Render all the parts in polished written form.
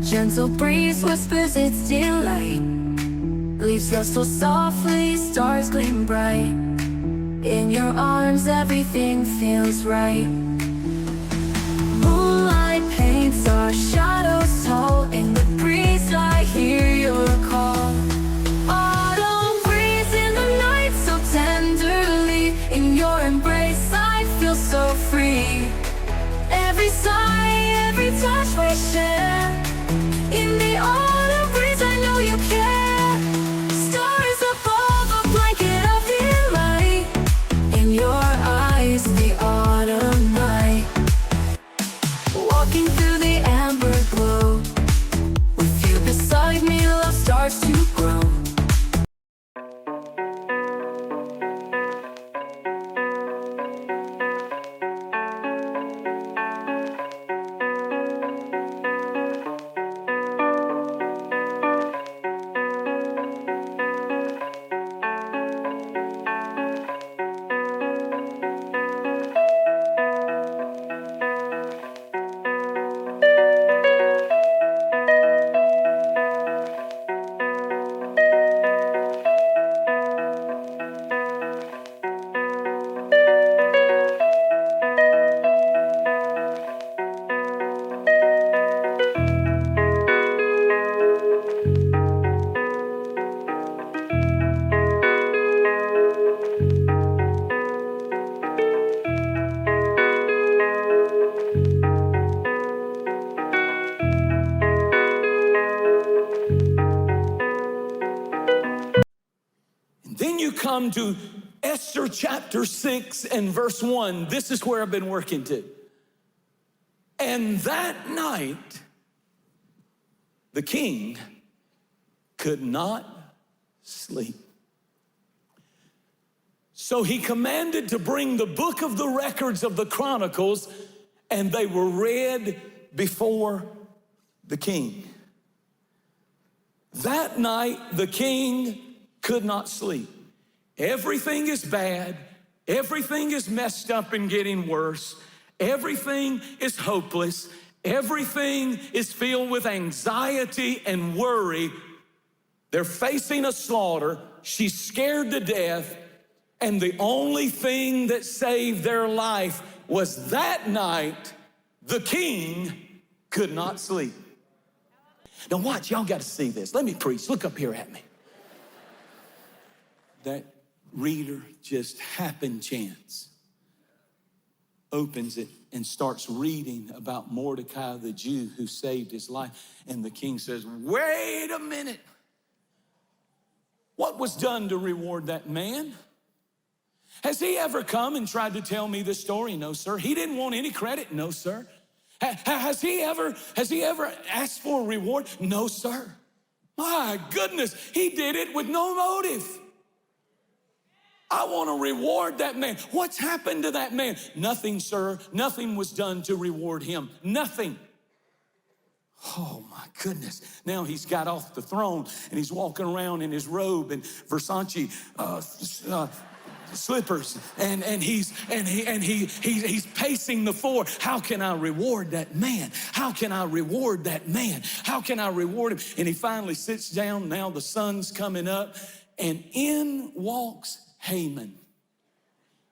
gentle breeze whispers its delight. Leaves rustle softly, stars gleam bright. In your arms everything feels right. Moonlight paints our shadows tall. In the breeze I hear your call. Autumn breeze in the night so tenderly. In your embrace I feel so free. Every sigh, every touch we share. In the autumn breeze I know you care. Stars above, a blanket of delight. In your eyes, the autumn night. Walking through the amber glow. With you beside me, love starts to grow. Then you come to Esther chapter 6 and verse 1. This is where I've been working to. And that night, the king could not sleep. So he commanded to bring the book of the records of the Chronicles, and they were read before the king. That night, the king could not sleep. Everything is bad. Everything is messed up and getting worse. Everything is hopeless. Everything is filled with anxiety and worry. They're facing a slaughter. She's scared to death. And the only thing that saved their life was that night, the king could not sleep. Now watch, y'all got to see this. Let me preach. Look up here at me. That reader just happened chance opens it and starts reading about Mordecai the Jew who saved his life. And the king says, wait a minute. What was done to reward that man? Has he ever come and tried to tell me the story? No, sir. He didn't want any credit? No, sir. Has he ever asked for a reward? No, sir. My goodness, he did it with no motive. I want to reward that man. What's happened to that man? Nothing, sir. Nothing was done to reward him. Nothing. Oh my goodness. Now he's got off the throne and he's walking around in his robe and Versace slippers and he's pacing the floor. How can I reward that man? How can I reward that man? How can I reward him? And he finally sits down. Now the sun's coming up and in walks Haman.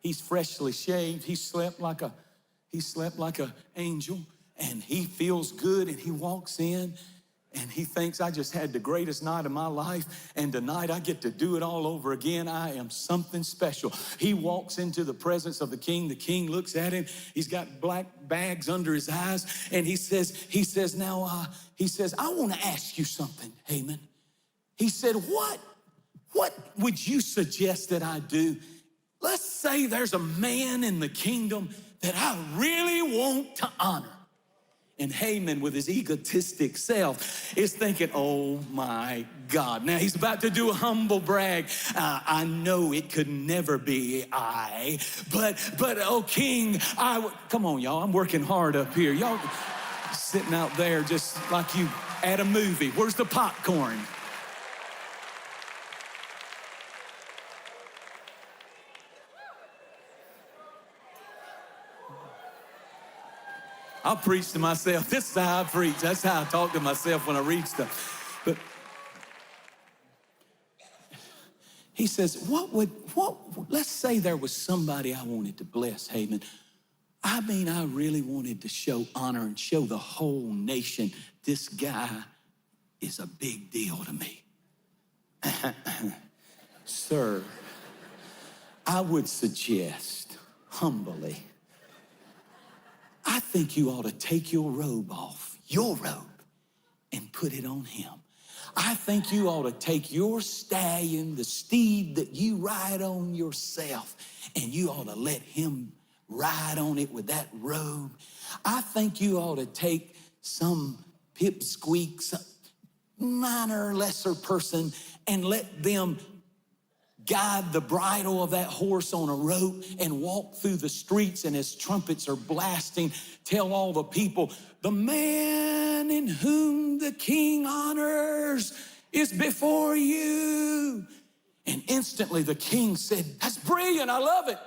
He's freshly shaved. He slept like a angel, and he feels good, and he walks in and he thinks, I just had the greatest night of my life, and tonight I get to do it all over again. I am something special. He walks into the presence of the king. The king looks at him. He's got black bags under his eyes, and he says, I want to ask you something, Haman. He said, what would you suggest that I do? Let's say there's a man in the kingdom that I really want to honor. And Haman, with his egotistic self, is thinking, oh my God. Now he's about to do a humble brag. I know it could never be I, but oh king, come on y'all, I'm working hard up here. Y'all sitting out there just like you at a movie. Where's the popcorn? I'll preach to myself. This is how I preach. That's how I talk to myself when I read stuff. But he says, let's say there was somebody I wanted to bless, Haman. I mean, I really wanted to show honor and show the whole nation, this guy is a big deal to me. Sir, I would suggest, humbly, I think you ought to take your robe off, your robe, and put it on him. I think you ought to take your stallion, the steed that you ride on yourself, and you ought to let him ride on it with that robe. I think you ought to take some pipsqueak, some minor, lesser person, and let them guide the bridle of that horse on a rope and walk through the streets, and as trumpets are blasting, tell all the people, the man in whom the king honors is before you. And instantly the king said, that's brilliant, I love it.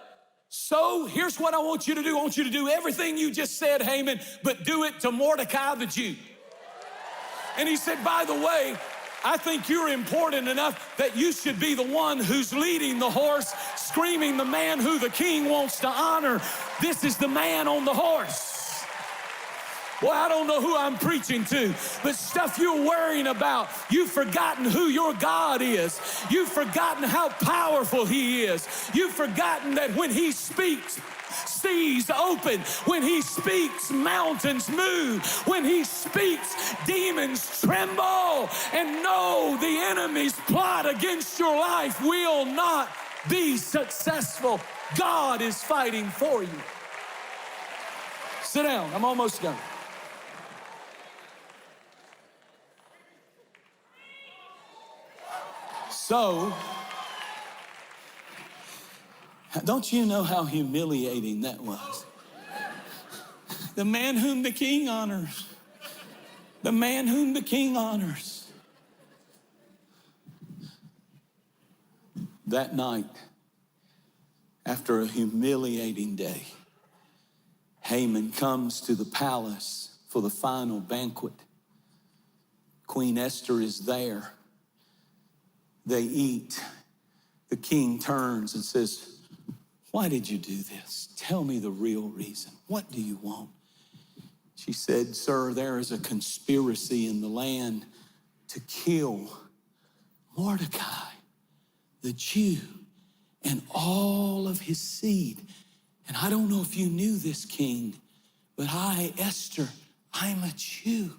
So here's what I want you to do. I want you to do everything you just said, Haman, but do it to Mordecai the Jew. And he said, by the way, I think you're important enough that you should be the one who's leading the horse, screaming the man who the king wants to honor. This is the man on the horse. Well, I don't know who I'm preaching to, but stuff you're worrying about, you've forgotten who your God is. You've forgotten how powerful he is. You've forgotten that when he speaks, seas open. When he speaks, mountains move. When he speaks, demons tremble. And no, the enemy's plot against your life will not be successful. God is fighting for you. Sit down, I'm almost done. So, don't you know how humiliating that was? The man whom the king honors. The man whom the king honors. That night, after a humiliating day, Haman comes to the palace for the final banquet. Queen Esther is there. They eat. The king turns and says, why did you do this? Tell me the real reason. What do you want? She said, sir, there is a conspiracy in the land to kill Mordecai, the Jew, and all of his seed. And I don't know if you knew this, king, but I, Esther, I'm a Jew.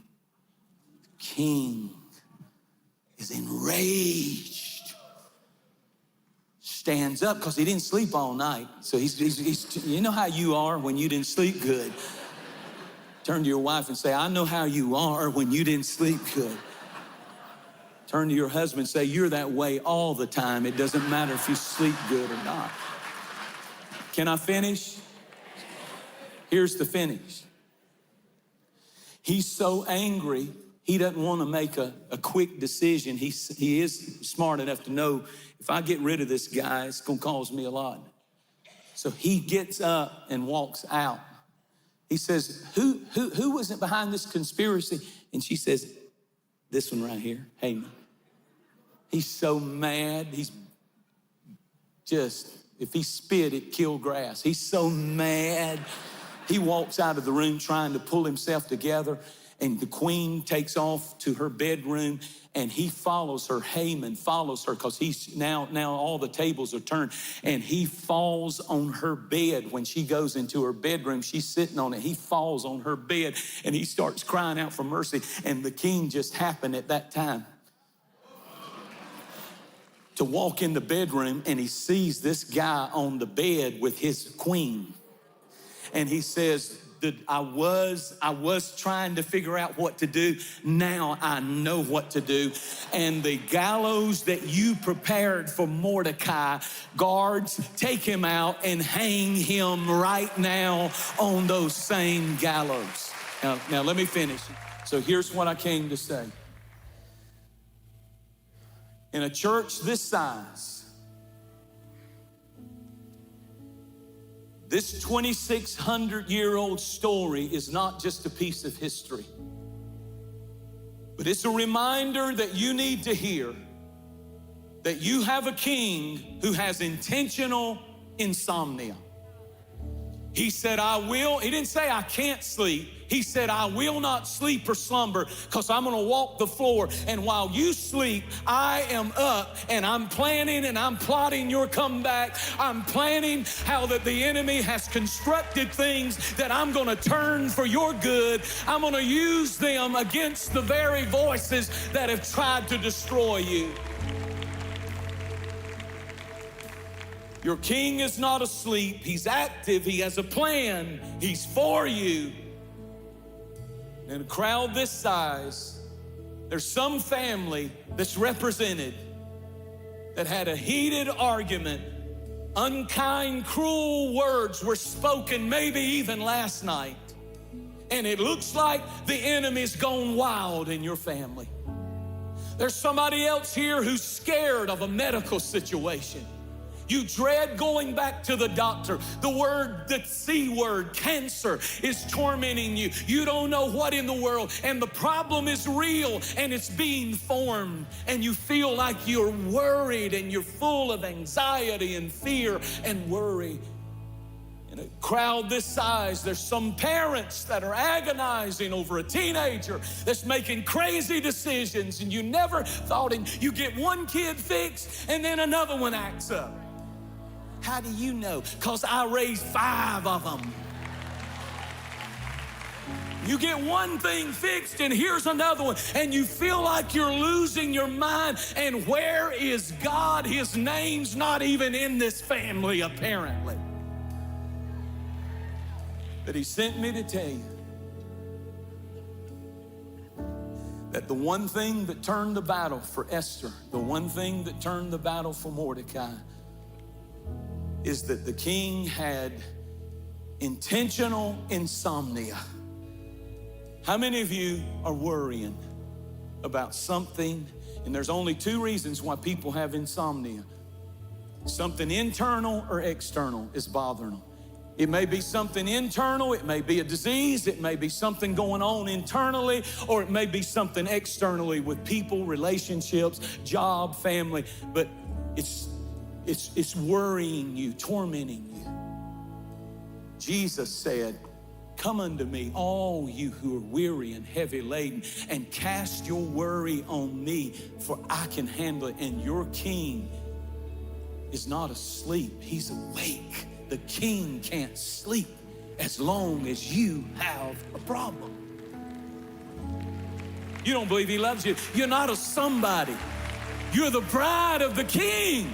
The king is enraged. Stands up because he didn't sleep all night. So he's you know how you are when you didn't sleep good. Turn to your wife and say, I know how you are when you didn't sleep good. Turn to your husband and say, you're that way all the time. It doesn't matter if you sleep good or not. Can I finish? Here's the finish. He's so angry, he doesn't want to make a quick decision. He is smart enough to know, if I get rid of this guy, it's going to cause me a lot. So he gets up and walks out. He says, who was it behind this conspiracy? And she says, this one right here, Haman. He's so mad. He's just, if he spit, it killed grass. He's so mad. He walks out of the room trying to pull himself together. And the queen takes off to her bedroom, and he follows her. Haman follows her because he's now all the tables are turned, and he falls on her bed. When she goes into her bedroom, she's sitting on it. He falls on her bed, and he starts crying out for mercy. And the king just happened at that time to walk in the bedroom, and he sees this guy on the bed with his queen, and he says, I was trying to figure out what to do. Now I know what to do. And the gallows that you prepared for Mordecai, guards, take him out and hang him right now on those same gallows. Now let me finish. So here's what I came to say. In a church this size, This 2,600-year-old story is not just a piece of history, but it's a reminder that you need to hear that you have a king who has intentional insomnia. He said, he didn't say I can't sleep. He said, I will not sleep or slumber because I'm going to walk the floor. And while you sleep, I am up and I'm planning and I'm plotting your comeback. I'm planning how that the enemy has constructed things that I'm going to turn for your good. I'm going to use them against the very voices that have tried to destroy you. Your king is not asleep. He's active. He has a plan. He's for you. In a crowd this size, there's some family that's represented that had a heated argument. Unkind, cruel words were spoken, maybe even last night. And it looks like the enemy's gone wild in your family. There's somebody else here who's scared of a medical situation. You dread going back to the doctor. The C word, cancer, is tormenting you. You don't know what in the world, and the problem is real, and it's being formed, and you feel like you're worried, and you're full of anxiety and fear and worry. In a crowd this size, there's some parents that are agonizing over a teenager that's making crazy decisions, and you never thought you get one kid fixed, and then another one acts up. How do you know? Because I raised 5 of them. You get one thing fixed and here's another one, and you feel like you're losing your mind. And where is God? His name's not even in this family, apparently. But he sent me to tell you that the one thing that turned the battle for Esther, the one thing that turned the battle for Mordecai, is that the king had intentional insomnia. How many of you are worrying about something? And there's only 2 reasons why people have insomnia. Something internal or external is bothering them. It may be something internal, it may be a disease, it may be something going on internally, or it may be something externally with people, relationships, job, family, but it's worrying you, tormenting you. Jesus said, come unto me, all you who are weary and heavy laden, and cast your worry on me, for I can handle it. And your king is not asleep, he's awake. The king can't sleep as long as you have a problem. You don't believe he loves you. You're not a somebody. You're the bride of the king.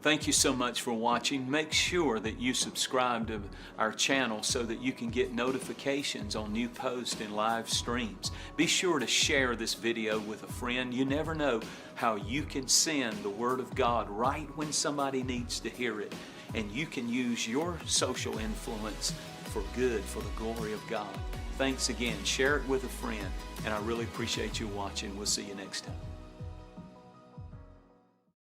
Thank you so much for watching. Make sure that you subscribe to our channel so that you can get notifications on new posts and live streams. Be sure to share this video with a friend. You never know how you can send the Word of God right when somebody needs to hear it. And you can use your social influence for good, for the glory of God. Thanks again. Share it with a friend. And I really appreciate you watching. We'll see you next time.